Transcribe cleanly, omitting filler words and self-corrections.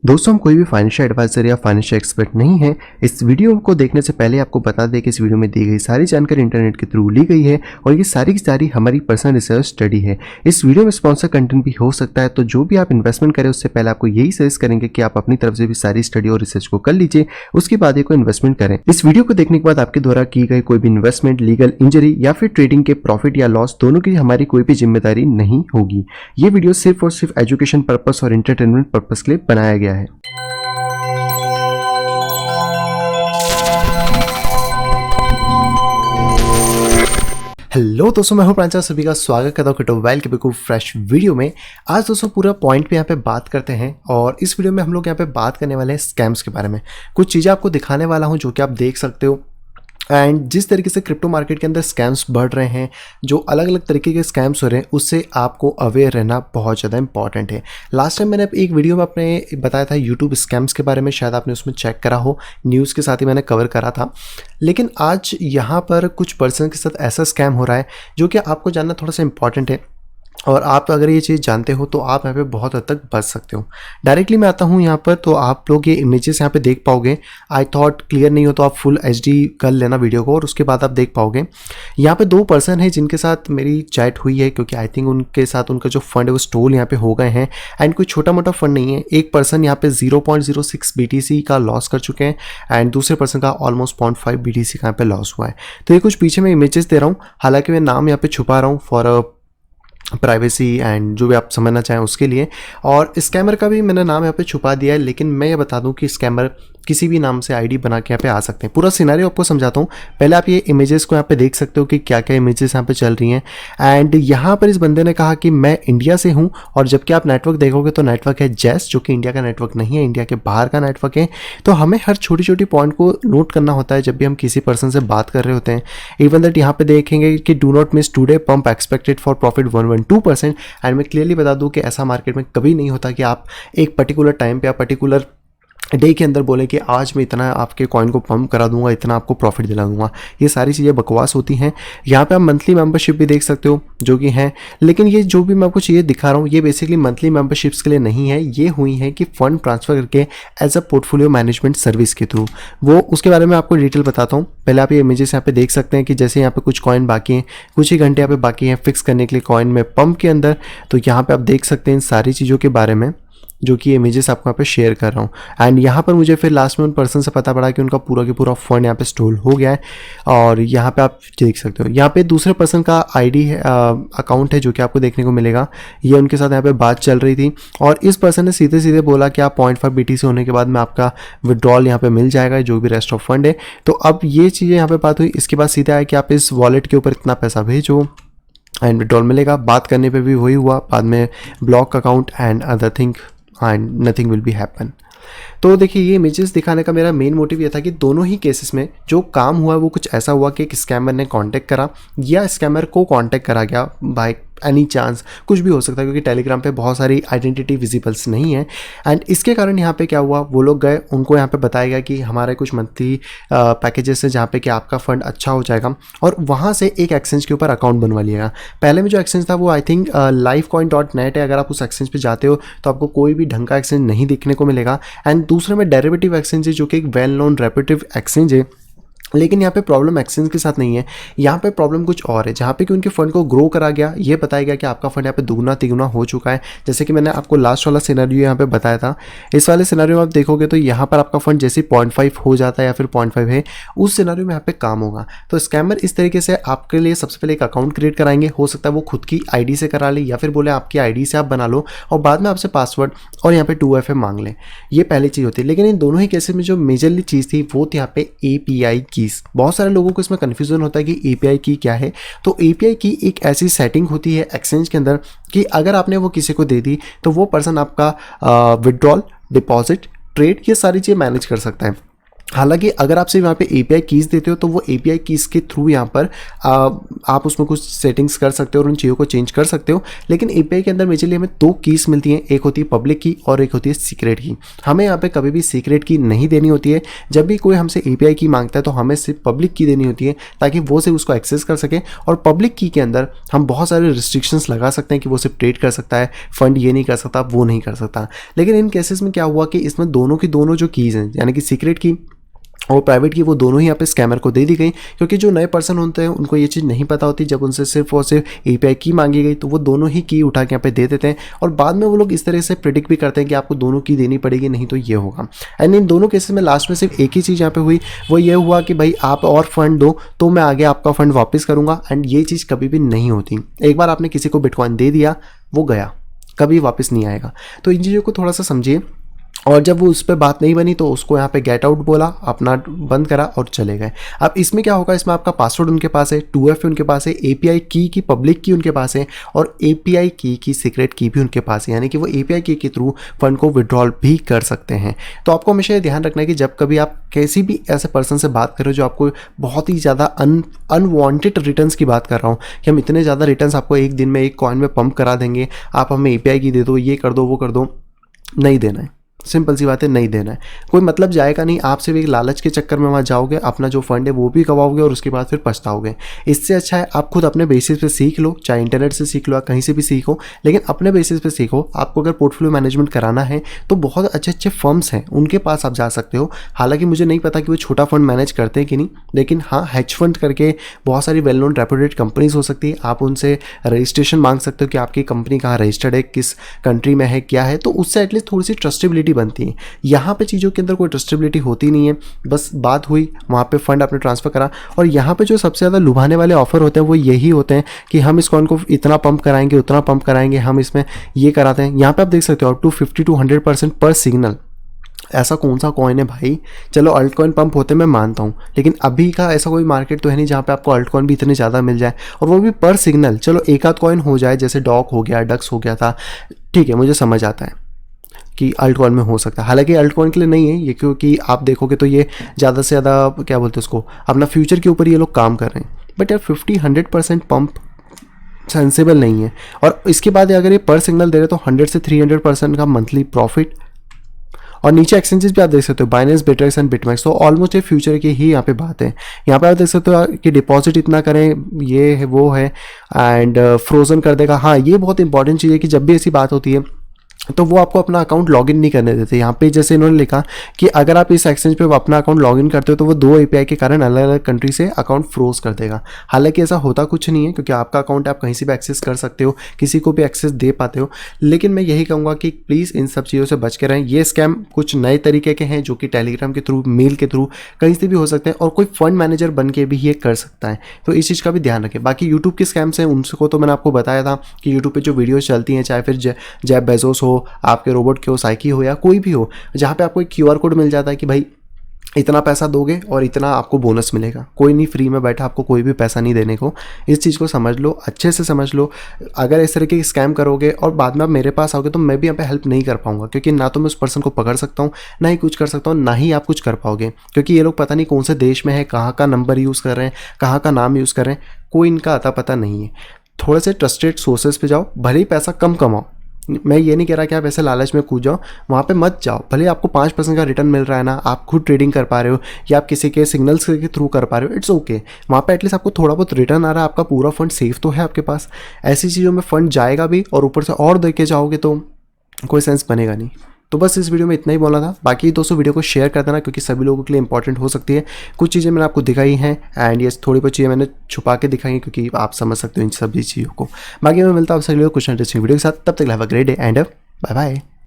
दोस्तों, हम कोई भी फाइनेंशियल एडवाइजर या फाइनेंशियल एक्सपर्ट नहीं है। इस वीडियो को देखने से पहले आपको बता दें कि इस वीडियो में दी गई सारी जानकारी इंटरनेट के थ्रू ली गई है और ये सारी की सारी हमारी पर्सनल रिसर्च स्टडी है। इस वीडियो में स्पॉन्सर कंटेंट भी हो सकता है, तो जो भी आप इन्वेस्टमेंट करें उससे पहले आपको यही सजेस्ट करेंगे कि आप अपनी तरफ से भी सारी स्टडी और रिसर्च को कर लीजिए, उसके बाद ही कोई इन्वेस्टमेंट करें। इस वीडियो को देखने के बाद आपके द्वारा की गई कोई भी इन्वेस्टमेंट, लीगल इंजरी या फिर ट्रेडिंग के प्रॉफिट या लॉस दोनों की हमारी कोई भी जिम्मेदारी नहीं होगी। ये वीडियो सिर्फ और सिर्फ एजुकेशन पर्पस और एंटरटेनमेंट पर्पस के लिए बनाया गया है। हेलो दोस्तों, मैं हूं प्रांचा, सभी का स्वागत करता हूं कटोवेल के बिल्कुल फ्रेश वीडियो में। आज दोस्तों पूरा पॉइंट पे यहाँ पे बात करते हैं और इस वीडियो में हम लोग यहाँ पे बात करने वाले हैं स्कैम्स के बारे में। कुछ चीज़ें आपको दिखाने वाला हूं जो कि आप देख सकते हो। एंड जिस तरीके से क्रिप्टो मार्केट के अंदर स्कैम्स बढ़ रहे हैं, जो अलग अलग तरीके के स्कैम्स हो रहे हैं, उससे आपको अवेयर रहना बहुत ज़्यादा इंपॉर्टेंट है। लास्ट टाइम मैंने एक वीडियो में अपने बताया था यूट्यूब स्कैम्स के बारे में, शायद आपने उसमें चेक करा हो, न्यूज़ के साथ ही मैंने कवर करा था। लेकिन आज यहाँ पर कुछ पर्सन के साथ ऐसा स्कैम हो रहा है जो कि आपको जानना थोड़ा सा इंपॉर्टेंट है और आप अगर ये चीज़ जानते हो तो आप यहाँ पे बहुत हद तक बच सकते हो। डायरेक्टली मैं आता हूँ यहाँ पर, तो आप लोग ये इमेजेस यहाँ पे देख पाओगे। आई थॉट क्लियर नहीं हो तो आप फुल HD कर लेना वीडियो को और उसके बाद आप देख पाओगे। यहाँ पे दो पर्सन है जिनके साथ मेरी चैट हुई है, क्योंकि आई थिंक उनके साथ उनका जो फंड है वो स्टोल यहाँ पे हो गए हैं। एंड कोई छोटा मोटा फंड नहीं है। एक पर्सन यहाँ पे 0.06 BTC का लॉस कर चुके हैं एंड दूसरे पर्सन का ऑलमोस्ट 0.5 BTC का यहाँ पे लॉस हुआ है। तो ये कुछ पीछे मैं इमेजेस दे रहा हूँ, हालांकि मैं नाम यहाँ पे छुपा रहा हूँ फॉर प्राइवेसी एंड जो भी आप समझना चाहें उसके लिए। और स्कैमर का भी मैंने नाम यहाँ पे छुपा दिया है, लेकिन मैं ये बता दूं कि स्कैमर किसी भी नाम से ID बना के यहाँ पे आ सकते हैं। पूरा सिनेरियो आपको समझाता हूँ। पहले आप ये इमेजेस को यहाँ पे देख सकते हो कि क्या क्या इमेजेस यहाँ पे चल रही हैं। एंड यहाँ पर इस बंदे ने कहा कि मैं इंडिया से हूँ, और जबकि आप नेटवर्क देखोगे तो नेटवर्क है जेस, जो कि इंडिया का नेटवर्क नहीं है, इंडिया के बाहर का नेटवर्क है। तो हमें हर छोटी छोटी पॉइंट को नोट करना होता है जब भी हम किसी पर्सन से बात कर रहे होते हैं। इवन दैट यहाँ पे देखेंगे कि do not miss today, pump expected for profit 112%। And मैं क्लियरली बता दूं कि ऐसा मार्केट में कभी नहीं होता कि आप एक पर्टिकुलर टाइम पे या पर्टिकुलर डे के अंदर बोले कि आज मैं इतना आपके कॉइन को पंप करा दूंगा, इतना आपको प्रॉफिट दिला दूंगा। ये सारी चीज़ें बकवास होती हैं। यहाँ पे आप मंथली मेंबरशिप भी देख सकते हो जो कि है, लेकिन ये जो भी मैं आपको चीज़ें दिखा रहा हूँ ये बेसिकली मंथली मेंबरशिप्स के लिए नहीं है। ये हुई है कि फंड ट्रांसफर करके as a portfolio management service के थ्रू, वो उसके बारे में आपको डिटेल बताता हूँ। पहले आप ये इमेजेस यहाँ पे देख सकते हैं कि जैसे यहाँ पे कुछ कॉइन बाकी हैं, कुछ ही घंटे यहाँ पे बाकी हैं फिक्स करने के लिए कॉइन में पंप के अंदर। तो यहाँ पे आप देख सकते हैं इन सारी चीज़ों के बारे में जो कि इमेजेस आपको यहाँ पे शेयर कर रहा हूँ। एंड यहाँ पर मुझे फिर लास्ट में उन पर्सन से पता पड़ा कि उनका पूरा का पूरा फंड यहाँ पे स्टोल हो गया है। और यहाँ पे आप देख सकते हो, यहाँ पे दूसरे पर्सन का ID है, अकाउंट है जो कि आपको देखने को मिलेगा। ये उनके साथ यहाँ पे बात चल रही थी और इस पर्सन ने सीधे सीधे बोला कि आप 0.5 BTC होने के बाद में आपका विड्रॉल यहाँ पे मिल जाएगा, जो भी रेस्ट ऑफ फंड है। तो अब ये चीज़ें यहाँ पे बात हुई। इसके बाद सीधा है कि आप इस वॉलेट के ऊपर इतना पैसा भेजो एंड विड्रॉल मिलेगा। बात करने पे भी वही हुआ, बाद में block account and other thing and nothing will be happen. तो देखिए, ये इमेजेस दिखाने का मेरा मेन मोटिव ये था कि दोनों ही केसेस में जो काम हुआ वो कुछ ऐसा हुआ कि एक स्कैमर ने कांटेक्ट करा या स्कैमर को कांटेक्ट करा गया बाय एनी चांस। कुछ भी हो सकता है क्योंकि टेलीग्राम पे बहुत सारी आइडेंटिटी विजिबल्स नहीं है। एंड इसके कारण यहाँ पे क्या हुआ, वो लोग गए, उनको यहाँ पे बताया गया कि हमारे कुछ मंथली पैकेजेस है जहाँ पे कि आपका फंड अच्छा हो जाएगा और वहाँ से एक एक्सचेंज के ऊपर अकाउंट बनवा लिएगा। पहले में जो एक्सचेंज था वो आई थिंक livecoin.net है। अगर आप उस एक्सचेंज पे जाते हो तो आपको कोई भी ढंग का एक्सचेंज नहीं देखने को मिलेगा। एंड दूसरे में डेरिवेटिव एक्सचेंज है जो कि एक वेल नोन रेपुटेड एक्सचेंज है। लेकिन यहाँ पे प्रॉब्लम एक्सचेंज के साथ नहीं है, यहाँ पे प्रॉब्लम कुछ और है, जहाँ पे कि उनके फंड को ग्रो करा गया। ये बताया गया कि आपका फंड यहाँ पे दुगना तिगुना हो चुका है। जैसे कि मैंने आपको लास्ट वाला सिनेरियो यहाँ पे बताया था। इस वाले सिनेरियो में आप देखोगे तो यहाँ पर आपका फंड जैसे 0.5 हो जाता है या फिर 0.5 है, उस सिनेरियो में यहाँ पे काम होगा। तो स्कैमर इस तरीके से आपके लिए सबसे पहले एक अकाउंट क्रिएट कराएंगे। हो सकता है वो खुद की ID से करा ले या फिर बोले आपकी ID से आप बना लो और बाद में आपसे पासवर्ड और यहाँ पे 2FA मांग लें। ये पहली चीज़ होती है। लेकिन इन दोनों ही केसेस में जो मेजरली चीज़ थी वो थी यहाँ पे API कीज। बहुत सारे लोगों को इसमें कन्फ्यूजन होता है कि API की क्या है। तो API की एक ऐसी सेटिंग होती है एक्सचेंज के अंदर कि अगर आपने वो किसी को दे दी तो वो पर्सन आपका विड्रॉल, डिपॉजिट, ट्रेड, ये सारी चीज़ें मैनेज कर सकता है। हालांकि अगर आप सिर्फ यहाँ पे एपीआई कीज़ देते हो तो वो एपीआई कीज़ के थ्रू यहाँ पर आप उसमें कुछ सेटिंग्स कर सकते हो और उन चीज़ों को चेंज कर सकते हो। लेकिन एपीआई के अंदर मेजरली हमें 2 कीज़ मिलती हैं, एक होती है पब्लिक की और एक होती है सीक्रेट की। हमें यहाँ पे कभी भी सीक्रेट की नहीं देनी होती है। जब भी कोई हमसे एपीआई की मांगता है तो हमें सिर्फ पब्लिक की देनी होती है ताकि वो सिर्फ उसको एक्सेस कर सके। और पब्लिक की के अंदर हम बहुत सारे रिस्ट्रिक्शंस लगा सकते हैं कि वो सिर्फ ट्रेड कर सकता है, फंड ये नहीं कर सकता, वो नहीं कर सकता। लेकिन इन केसेस में क्या हुआ कि इसमें दोनों की दोनों जो कीज़ हैं, यानी कि सीक्रेट की और प्राइवेट की, वो दोनों ही यहाँ पे स्कैमर को दे दी गई। क्योंकि जो नए पर्सन होते हैं उनको ये चीज़ नहीं पता होती। जब उनसे सिर्फ और सिर्फ एपीआई की मांगी गई तो वो दोनों ही की उठा के यहाँ पे दे देते हैं और बाद में वो लोग इस तरह से प्रिडिक्ट भी करते हैं कि आपको दोनों की देनी पड़ेगी, नहीं तो ये होगा। एंड इन दोनों केसेस में लास्ट में सिर्फ एक ही चीज़ यहाँ पे हुई, वो ये हुआ कि भाई आप और फंड दो तो मैं आगे आपका फंड वापस करूँगा। एंड ये चीज़ कभी भी नहीं होती। एक बार आपने किसी को बिटकॉइन दे दिया, वो गया, कभी वापस नहीं आएगा। तो इन चीज़ों को थोड़ा सा समझिए। और जब वो उस पर बात नहीं बनी तो उसको यहाँ पे गेट आउट बोला, अपना बंद करा और चले गए। अब इसमें क्या होगा, इसमें आपका पासवर्ड उनके पास है, 2FA उनके पास है, एपीआई की पब्लिक की उनके पास है और एपीआई की सीक्रेट की भी उनके पास है। यानी कि वो एपीआई की के थ्रू फंड को विड्रॉल भी कर सकते हैं। तो आपको हमेशा ये ध्यान रखना है कि जब कभी आप किसी भी ऐसे पर्सन से बात करो जो आपको बहुत ही ज़्यादा अनवांटेड रिटर्न्स की बात कर रहा हूँ कि हम इतने ज़्यादा रिटर्न्स आपको एक दिन में एक कॉइन में पंप करा देंगे, आप हमें एपीआई की दे दो, ये कर दो, वो कर दो, नहीं देना है। सिंपल सी बात है, नहीं देना है। कोई मतलब जाएगा नहीं। आप सिर्फ एक लालच के चक्कर में वहाँ जाओगे, अपना जो फंड है वो भी गवाओगे और उसके बाद फिर पछताओगे। इससे अच्छा है आप खुद अपने बेसिस पे सीख लो, चाहे इंटरनेट से सीख लो या कहीं से भी सीखो, लेकिन अपने बेसिस पे सीखो। आपको अगर पोर्टफोलियो मैनेजमेंट कराना है तो बहुत अच्छे अच्छे फर्म्स हैं, उनके पास आप जा सकते हो। हालांकि मुझे नहीं पता कि वो छोटा फंड मैनेज करते हैं कि नहीं, लेकिन हाँ, हेज फंड करके बहुत सारी वेल नोन रेप्यूटेड कंपनीज हो सकती है। आप उनसे रजिस्ट्रेशन मांग सकते हो कि आपकी कंपनी कहाँ रजिस्टर्ड है, किस कंट्री में है, क्या है। तो उससे एटलीस्ट थोड़ी सी ट्रस्टेबिलिटी बनती है। यहाँ पे चीज़ों के अंदर कोई ट्रस्टेबिलिटी होती नहीं है। बस बात हुई, वहाँ पे फंड आपने ट्रांसफ़र करा और यहाँ पे जो सबसे ज़्यादा लुभाने वाले ऑफर होते हैं वो यही होते हैं कि हम इस कॉइन को इतना पंप कराएंगे, उतना पंप कराएंगे, हम इसमें ये कराते हैं। यहाँ पे आप देख सकते हो 250 to 100% पर सिग्नल। ऐसा कौन सा कॉइन है भाई? चलो अल्ट कॉइन पंप होते मैं मानता हूँ, लेकिन अभी का ऐसा कोई मार्केट तो है नहीं जहाँ पे आपको अल्ट कॉइन भी इतने ज़्यादा मिल जाए, और वो भी पर सिग्नल। चलो एक आध कॉइन हो जाए, जैसे डॉक हो गया, डक्स हो गया था, ठीक है, मुझे समझ आता है कि अल्ट कॉइन में हो सकता है। हालांकि अल्ट कॉइन के लिए नहीं है ये, क्योंकि आप देखोगे तो ये ज़्यादा से ज़्यादा क्या बोलते हैं उसको, अपना फ्यूचर के ऊपर ये लोग काम कर रहे हैं। बट यार 50-100% पंप सेंसेबल नहीं है। और इसके बाद अगर ये पर सिग्नल दे रहे तो 100 से 300% का मंथली प्रॉफिट। और नीचे एक्सचेंजेस भी आप देख सकते हो, बाइनेंस, बिटरेक्स एंड बिटमैक्स। तो ऑलमोस्ट ये फ्यूचर की ही यहाँ पे बात है। यहाँ पे आप देख सकते हो कि डिपॉजिट इतना करें, ये है वो है, एंड फ्रोजन कर देगा। हाँ, ये बहुत इंपॉर्टेंट चीज़ है कि जब भी ऐसी बात होती है तो वो आपको अपना अकाउंट लॉगिन नहीं करने देते। यहाँ पे जैसे इन्होंने लिखा कि अगर आप इस एक्सचेंज पे अपना अकाउंट लॉगिन करते हो तो वो 2 API के कारण अलग अलग कंट्री से अकाउंट फ्रोज कर देगा। हालांकि ऐसा होता कुछ नहीं है, क्योंकि आपका अकाउंट आप कहीं से भी एक्सेस कर सकते हो, किसी को भी एक्सेस दे पाते हो। लेकिन मैं यही कहूँगा कि प्लीज़ इन सब चीज़ों से बच के रहें। ये स्कैम कुछ नए तरीके के हैं जो कि टेलीग्राम के थ्रू, मेल के थ्रू, कहीं से भी हो सकते हैं, और कोई फंड मैनेजर बन के भी ये कर सकता है। तो इस चीज़ का भी ध्यान रखें। बाकी यूट्यूब के स्कैम्स हैं, उनको तो मैंने आपको बताया था कि यूट्यूब पर जो वीडियोज़ चलती हैं, चाहे फिर जेफ बेजोस हो, आपके रोबोट के हो, साइकी हो, या कोई भी हो, जहाँ पे आपको एक QR कोड मिल जाता है कि भाई इतना पैसा दोगे और इतना आपको बोनस मिलेगा। कोई नहीं फ्री में बैठा, आपको कोई भी पैसा नहीं देने को। इस चीज़ को समझ लो, अच्छे से समझ लो। अगर इस तरह के स्कैम करोगे और बाद में आप मेरे पास आओगे तो मैं भी यहाँ पे हेल्प नहीं कर पाऊंगा, क्योंकि ना तो मैं उस पर्सन को पकड़ सकता हूँ, ना ही कुछ कर सकता हूँ, ना ही आप कुछ कर पाओगे, क्योंकि ये लोग पता नहीं कौन से देश में है, कहाँ का नंबर यूज़ कर रहे हैं, कहाँ का नाम यूज़ कर रहे हैं, कोई इनका अता पता नहीं है। थोड़े से ट्रस्टेड सोर्सेज पे जाओ, भले ही पैसा कम कमाओ। मैं ये नहीं कह रहा कि आप ऐसे लालच में कूद जाओ, वहाँ पे मत जाओ। भले आपको 5% का रिटर्न मिल रहा है ना, आप खुद ट्रेडिंग कर पा रहे हो या आप किसी के सिग्नल्स के थ्रू कर पा रहे हो, इट्स ओके। वहाँ पे एटलीस्ट आपको थोड़ा बहुत रिटर्न आ रहा है, आपका पूरा फंड सेफ तो है आपके पास। ऐसी चीज़ों में फंड जाएगा भी और ऊपर से और देके जाओगे तो कोई सेंस बनेगा नहीं। तो बस इस वीडियो में इतना ही बोला था। बाकी दोस्तों वीडियो को शेयर कर देना, क्योंकि सभी लोगों के लिए इंपॉर्टेंट हो सकती है। कुछ चीज़ें मैंने आपको दिखाई हैं, एंड ये थोड़ी बहुत चीज़ें मैंने छुपा के दिखाई हैं, क्योंकि आप समझ सकते हो इन सभी चीज़ों को। बाकी मैं मिलता हूँ आपसे कुछ इंटरेस्टिंग वीडियो के साथ। तब तक have a great day and bye bye.